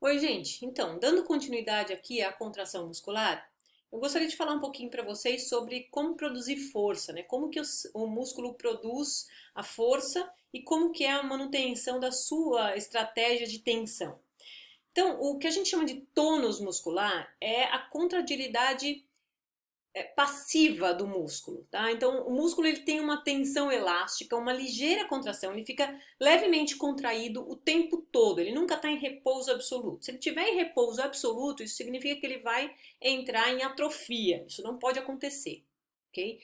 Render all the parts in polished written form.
Oi, gente. Então, dando continuidade aqui à contração muscular, eu gostaria de falar um pouquinho para vocês sobre como produzir força, né? Como que o músculo produz a força e como que é a manutenção da sua estratégia de tensão. Então, o que a gente chama de tônus muscular é a contratilidade passiva do músculo, tá? Então, o músculo ele tem uma tensão elástica, uma ligeira contração, ele fica levemente contraído o tempo todo, ele nunca está em repouso absoluto. Se ele tiver em repouso absoluto, isso significa que ele vai entrar em atrofia, isso não pode acontecer, ok?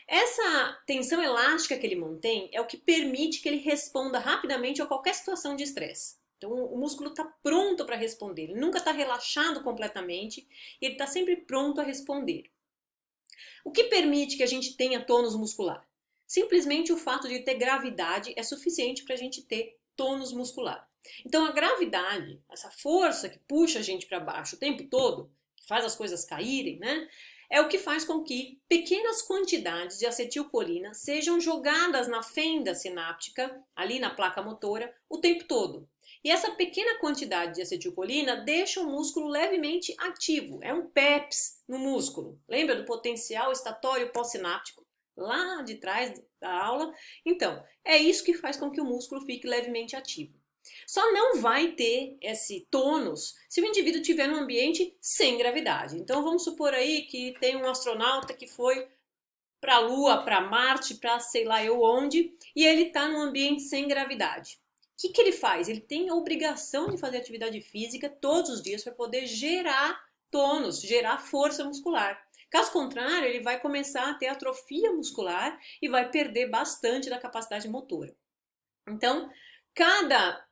Essa tensão elástica que ele mantém é o que permite que ele responda rapidamente a qualquer situação de estresse. Então, o músculo está pronto para responder, ele nunca está relaxado completamente, ele está sempre pronto a responder. O que permite que a gente tenha tônus muscular? Simplesmente o fato de ter gravidade é suficiente para a gente ter tônus muscular. Então a gravidade, essa força que puxa a gente para baixo o tempo todo, que faz as coisas caírem, né? É o que faz com que pequenas quantidades de acetilcolina sejam jogadas na fenda sináptica, ali na placa motora, o tempo todo. E essa pequena quantidade de acetilcolina deixa o músculo levemente ativo. É um PEPs no músculo. Lembra do potencial estatório pós-sináptico? Lá de trás da aula. Então, é isso que faz com que o músculo fique levemente ativo. Só não vai ter esse tônus se o indivíduo estiver num ambiente sem gravidade. Então vamos supor aí que tem um astronauta que foi para a Lua, para Marte, para sei lá eu onde, e ele está num ambiente sem gravidade. O que ele faz? Ele tem a obrigação de fazer atividade física todos os dias para poder gerar tônus, gerar força muscular. Caso contrário, ele vai começar a ter atrofia muscular e vai perder bastante da capacidade motora. Então, cada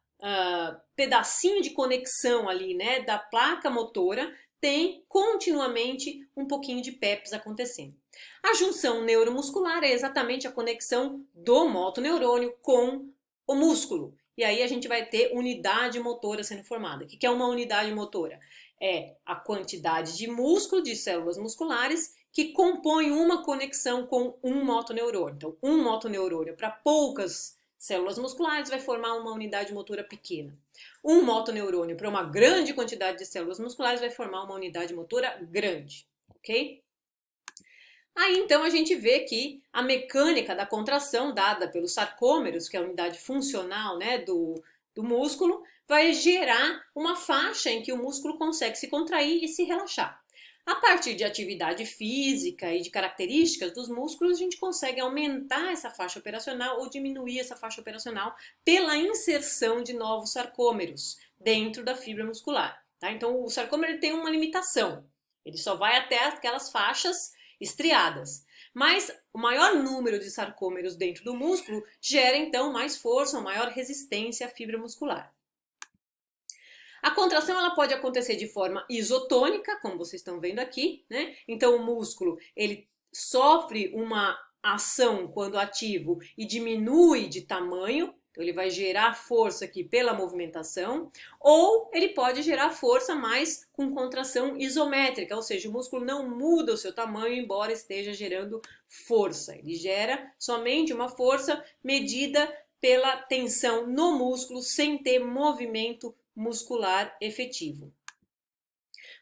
pedacinho de conexão ali, né, da placa motora tem continuamente um pouquinho de PEPs acontecendo. A junção neuromuscular é exatamente a conexão do motoneurônio com o músculo. E aí a gente vai ter unidade motora sendo formada. O que é uma unidade motora? É a quantidade de músculo, de células musculares, que compõem uma conexão com um motoneurônio. Então, um motoneurônio para poucas células musculares vai formar uma unidade motora pequena. Um motoneurônio para uma grande quantidade de células musculares vai formar uma unidade motora grande, ok? Aí então a gente vê que a mecânica da contração dada pelos sarcômeros, que é a unidade funcional, né, do músculo, vai gerar uma faixa em que o músculo consegue se contrair e se relaxar. A partir de atividade física e de características dos músculos, a gente consegue aumentar essa faixa operacional ou diminuir essa faixa operacional pela inserção de novos sarcômeros dentro da fibra muscular. Tá? Então, o sarcômero tem uma limitação. Ele só vai até aquelas faixas estriadas. Mas o maior número de sarcômeros dentro do músculo gera então mais força, uma maior resistência à fibra muscular. A contração ela pode acontecer de forma isotônica, como vocês estão vendo aqui, né? Então o músculo ele sofre uma ação quando ativo e diminui de tamanho, então ele vai gerar força aqui pela movimentação, ou ele pode gerar força mais com contração isométrica, ou seja, o músculo não muda o seu tamanho embora esteja gerando força. Ele gera somente uma força medida pela tensão no músculo sem ter movimento muscular efetivo.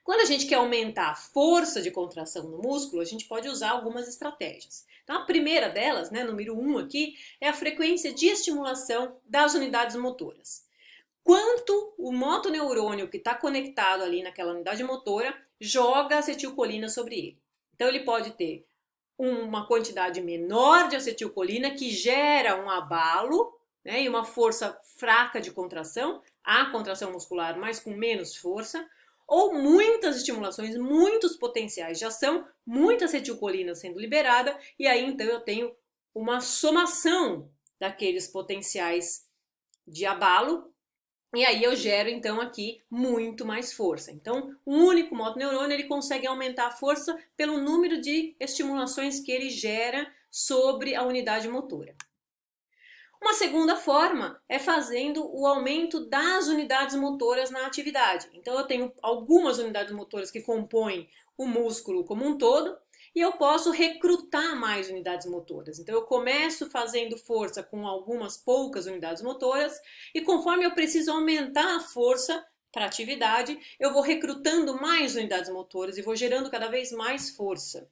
Quando a gente quer aumentar a força de contração no músculo, a gente pode usar algumas estratégias. Então, a primeira delas, né, número 1 aqui, é a frequência de estimulação das unidades motoras. Quanto o motoneurônio que está conectado ali naquela unidade motora joga acetilcolina sobre ele. Então, ele pode ter uma quantidade menor de acetilcolina que gera um abalo, né, e uma força fraca de contração, a contração muscular, mas com menos força, ou muitas estimulações, muitos potenciais de ação, muita acetilcolina sendo liberada, e aí então eu tenho uma somação daqueles potenciais de abalo, e aí eu gero então aqui muito mais força. Então, um único motoneurônio ele consegue aumentar a força pelo número de estimulações que ele gera sobre a unidade motora. Uma segunda forma é fazendo o aumento das unidades motoras na atividade. Então eu tenho algumas unidades motoras que compõem o músculo como um todo e eu posso recrutar mais unidades motoras. Então eu começo fazendo força com algumas poucas unidades motoras e conforme eu preciso aumentar a força, para atividade, eu vou recrutando mais unidades motoras e vou gerando cada vez mais força.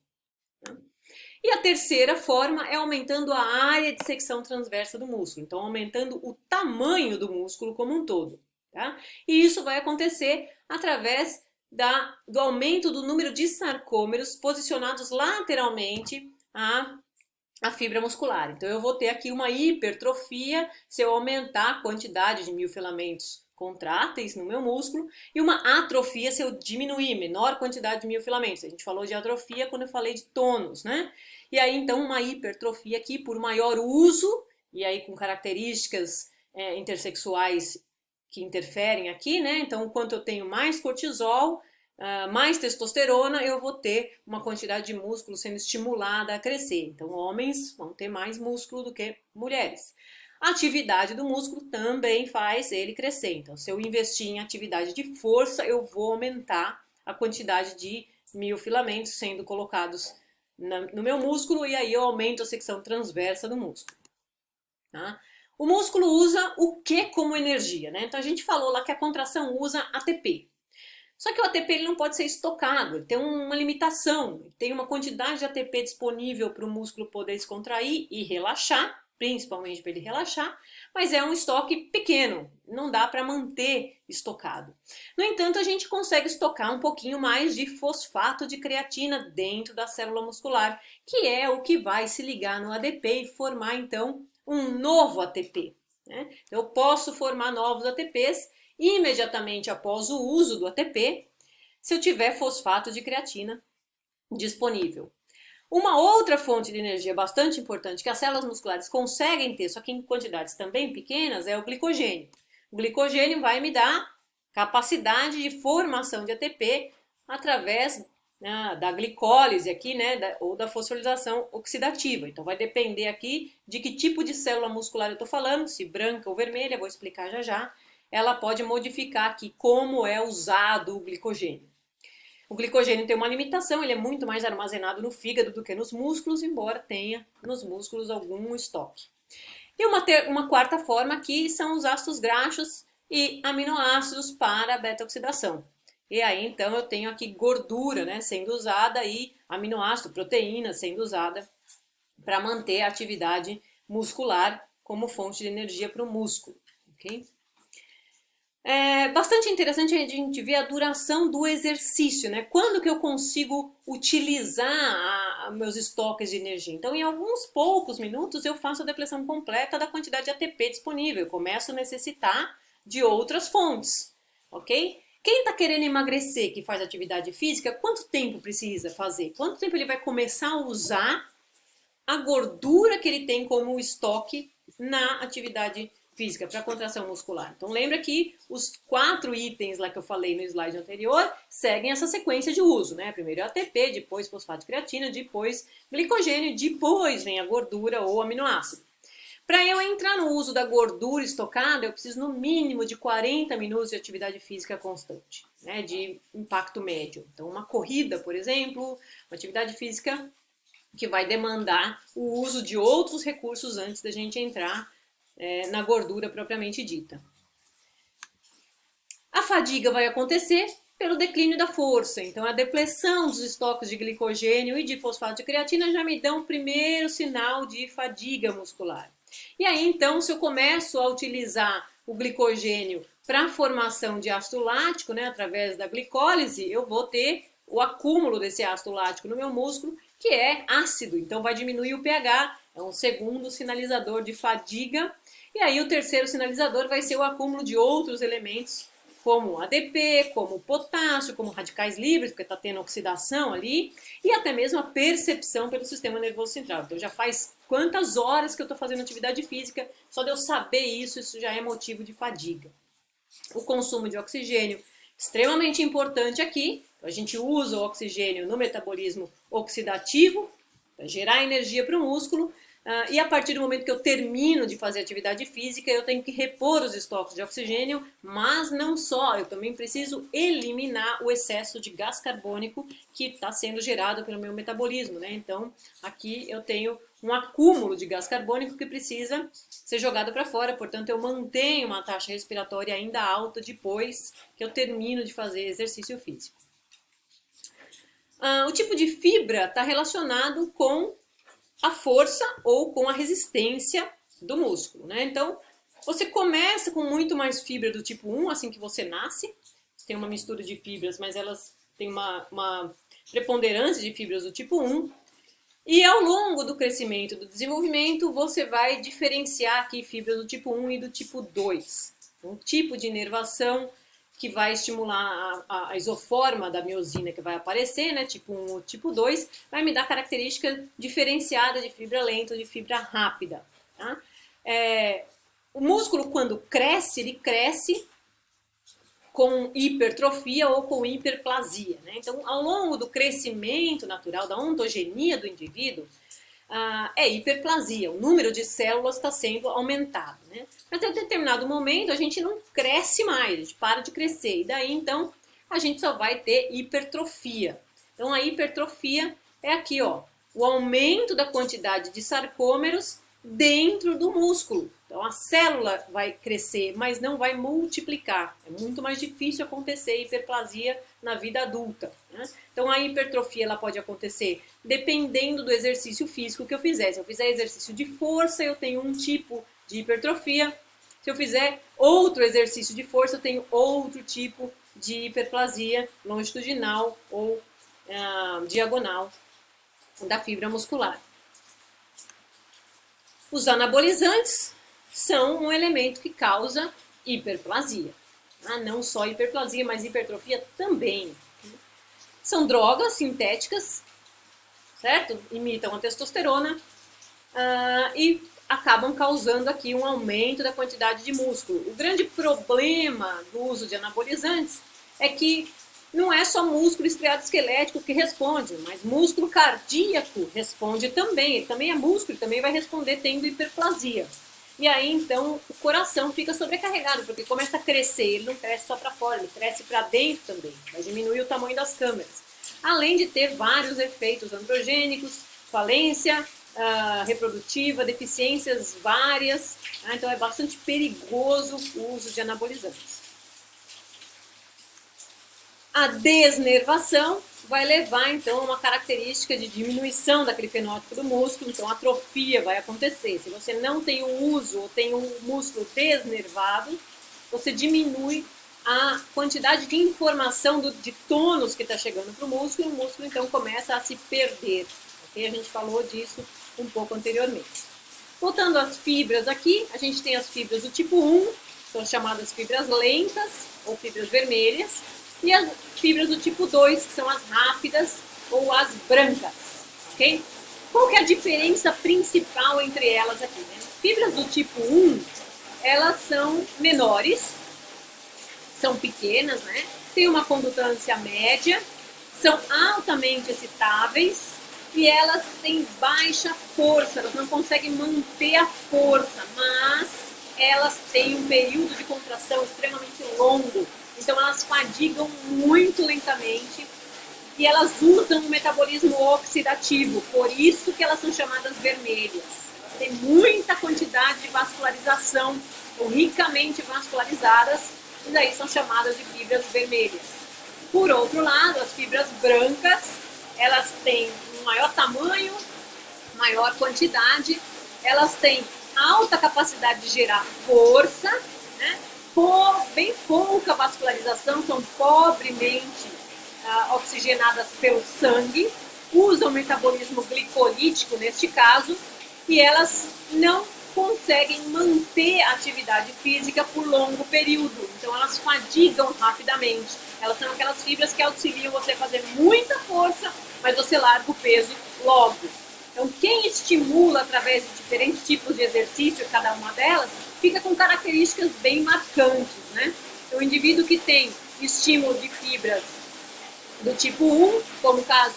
E a terceira forma é aumentando a área de secção transversa do músculo, então aumentando o tamanho do músculo como um todo. Tá? E isso vai acontecer através do aumento do número de sarcômeros posicionados lateralmente à fibra muscular. Então eu vou ter aqui uma hipertrofia se eu aumentar a quantidade de miofilamentos contráteis no meu músculo e uma atrofia se eu diminuir menor quantidade de miofilamentos. A gente falou de atrofia quando eu falei de tônus, né? E aí então uma hipertrofia aqui por maior uso e aí com características intersexuais que interferem aqui, né? Então, quanto eu tenho mais cortisol, mais testosterona, eu vou ter uma quantidade de músculo sendo estimulada a crescer. Então, homens vão ter mais músculo do que mulheres. A atividade do músculo também faz ele crescer. Então, se eu investir em atividade de força, eu vou aumentar a quantidade de miofilamentos sendo colocados no meu músculo e aí eu aumento a secção transversa do músculo. Tá? O músculo usa o que como energia? Né? Então, a gente falou lá que a contração usa ATP. Só que o ATP ele não pode ser estocado, ele tem uma limitação, ele tem uma quantidade de ATP disponível para o músculo poder se contrair e relaxar, principalmente para ele relaxar, mas é um estoque pequeno, não dá para manter estocado. No entanto, a gente consegue estocar um pouquinho mais de fosfato de creatina dentro da célula muscular, que é o que vai se ligar no ADP e formar então um novo ATP. Né? Eu posso formar novos ATPs imediatamente após o uso do ATP, se eu tiver fosfato de creatina disponível. Uma outra fonte de energia bastante importante que as células musculares conseguem ter, só que em quantidades também pequenas, é o glicogênio. O glicogênio vai me dar capacidade de formação de ATP através da glicólise aqui, né, ou da fosforilação oxidativa. Então vai depender aqui de que tipo de célula muscular eu estou falando, se branca ou vermelha, vou explicar já já. Ela pode modificar aqui como é usado o glicogênio. O glicogênio tem uma limitação, ele é muito mais armazenado no fígado do que nos músculos, embora tenha nos músculos algum estoque. E uma quarta forma aqui são os ácidos graxos e aminoácidos para a beta-oxidação. E aí então eu tenho aqui gordura, né, sendo usada e aminoácido, proteína sendo usada para manter a atividade muscular como fonte de energia para o músculo. Ok? É bastante interessante a gente ver a duração do exercício, né? Quando que eu consigo utilizar meus estoques de energia? Então, em alguns poucos minutos, eu faço a depleção completa da quantidade de ATP disponível. Eu começo a necessitar de outras fontes, ok? Quem está querendo emagrecer, que faz atividade física, quanto tempo precisa fazer? Quanto tempo ele vai começar a usar a gordura que ele tem como estoque na atividade física, para contração muscular? Então lembra que os 4 itens lá que eu falei no slide anterior seguem essa sequência de uso, né? Primeiro é ATP, depois fosfato de creatina, depois glicogênio, depois vem a gordura ou aminoácido. Para eu entrar no uso da gordura estocada, eu preciso no mínimo de 40 minutos de atividade física constante, né? De impacto médio. Então uma corrida, por exemplo, uma atividade física que vai demandar o uso de outros recursos antes da gente entrar na gordura propriamente dita. A fadiga vai acontecer pelo declínio da força, então a depleção dos estoques de glicogênio e de fosfato de creatina já me dão o primeiro sinal de fadiga muscular. E aí então, se eu começo a utilizar o glicogênio para a formação de ácido lático, né, através da glicólise, eu vou ter o acúmulo desse ácido lático no meu músculo, que é ácido, então vai diminuir o pH, é um segundo sinalizador de fadiga. E aí o terceiro sinalizador vai ser o acúmulo de outros elementos, como ADP, como potássio, como radicais livres, porque está tendo oxidação ali, e até mesmo a percepção pelo sistema nervoso central. Então já faz quantas horas que eu estou fazendo atividade física, só de eu saber isso já é motivo de fadiga. O consumo de oxigênio, extremamente importante aqui. A gente usa o oxigênio no metabolismo oxidativo, para gerar energia para o músculo. E a partir do momento que eu termino de fazer atividade física, eu tenho que repor os estoques de oxigênio, mas não só, eu também preciso eliminar o excesso de gás carbônico que está sendo gerado pelo meu metabolismo, né? Então, aqui eu tenho um acúmulo de gás carbônico que precisa ser jogado para fora, portanto, eu mantenho uma taxa respiratória ainda alta depois que eu termino de fazer exercício físico. O tipo de fibra está relacionado com a força ou com a resistência do músculo, né? Então, você começa com muito mais fibra do tipo 1, assim que você nasce. Tem uma mistura de fibras, mas elas têm uma preponderância de fibras do tipo 1. E ao longo do crescimento e do desenvolvimento, você vai diferenciar aqui fibras do tipo 1 e do tipo 2. Um tipo de inervação que vai estimular a isoforma da miosina que vai aparecer, né, tipo 1 ou tipo 2, vai me dar característica diferenciada de fibra lenta ou de fibra rápida. Tá? O músculo, quando cresce, ele cresce com hipertrofia ou com hiperplasia. Né? Então, ao longo do crescimento natural, da ontogenia do indivíduo, é hiperplasia, o número de células está sendo aumentado. Né? Mas em determinado momento a gente não cresce mais, a gente para de crescer, e daí então a gente só vai ter hipertrofia. Então a hipertrofia é aqui, ó, o aumento da quantidade de sarcômeros dentro do músculo. Então a célula vai crescer, mas não vai multiplicar. É muito mais difícil acontecer hiperplasia na vida adulta. Né? Então a hipertrofia ela pode acontecer dependendo do exercício físico que eu fizer. Se eu fizer exercício de força, eu tenho um tipo de hipertrofia. Se eu fizer outro exercício de força, eu tenho outro tipo de hiperplasia longitudinal ou diagonal da fibra muscular. Os anabolizantes são um elemento que causa hiperplasia. Não só hiperplasia, mas hipertrofia também. São drogas sintéticas, certo? Imitam a testosterona e acabam causando aqui um aumento da quantidade de músculo. O grande problema do uso de anabolizantes é que não é só músculo estriado esquelético que responde, mas músculo cardíaco responde também. Ele também é músculo, ele também vai responder tendo hiperplasia. E aí, então, o coração fica sobrecarregado, porque começa a crescer. Ele não cresce só para fora, ele cresce para dentro também. Vai diminuir o tamanho das câmeras. Além de ter vários efeitos androgênicos, falência reprodutiva, deficiências várias. Então, é bastante perigoso o uso de anabolizantes. A desnervação vai levar, então, a uma característica de diminuição daquele fenótipo do músculo, então atrofia vai acontecer. Se você não tem o uso ou tem um músculo desnervado, você diminui a quantidade de informação de tônus que está chegando para o músculo, e o músculo, então, começa a se perder. Okay? A gente falou disso um pouco anteriormente. Voltando às fibras aqui, a gente tem as fibras do tipo 1, são chamadas fibras lentas ou fibras vermelhas, e as fibras do tipo 2, que são as rápidas ou as brancas, ok? Qual que é a diferença principal entre elas aqui? Né? Fibras do tipo 1, elas são menores, são pequenas, né? Tem uma condutância média, são altamente excitáveis e elas têm baixa força, elas não conseguem manter a força, mas elas têm um período de contração extremamente longo. Então elas fadigam muito lentamente e elas usam o metabolismo oxidativo, por isso que elas são chamadas vermelhas. Elas têm muita quantidade de vascularização, ou ricamente vascularizadas, e daí são chamadas de fibras vermelhas. Por outro lado, as fibras brancas, elas têm um maior tamanho, maior quantidade, elas têm alta capacidade de gerar força, né? Bem pouca vascularização, são pobremente oxigenadas pelo sangue, usam metabolismo glicolítico neste caso, e elas não conseguem manter a atividade física por longo período, então elas fadigam rapidamente. Elas são aquelas fibras que auxiliam você a fazer muita força, mas você larga o peso logo. Então quem estimula através de diferentes tipos de exercício, cada uma delas, fica com características bem marcantes, né? Então, o indivíduo que tem estímulo de fibras do tipo 1, como o caso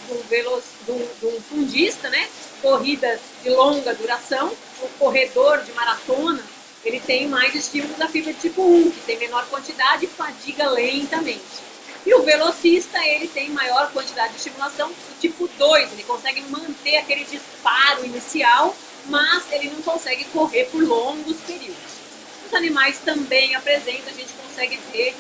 de um fundista, né? Corrida de longa duração. O corredor de maratona, ele tem mais estímulo da fibra de tipo 1, que tem menor quantidade e fadiga lentamente. E o velocista, ele tem maior quantidade de estimulação do tipo 2, ele consegue manter aquele disparo inicial, mas ele não consegue correr por longos períodos. Os animais também apresentam, a gente consegue ver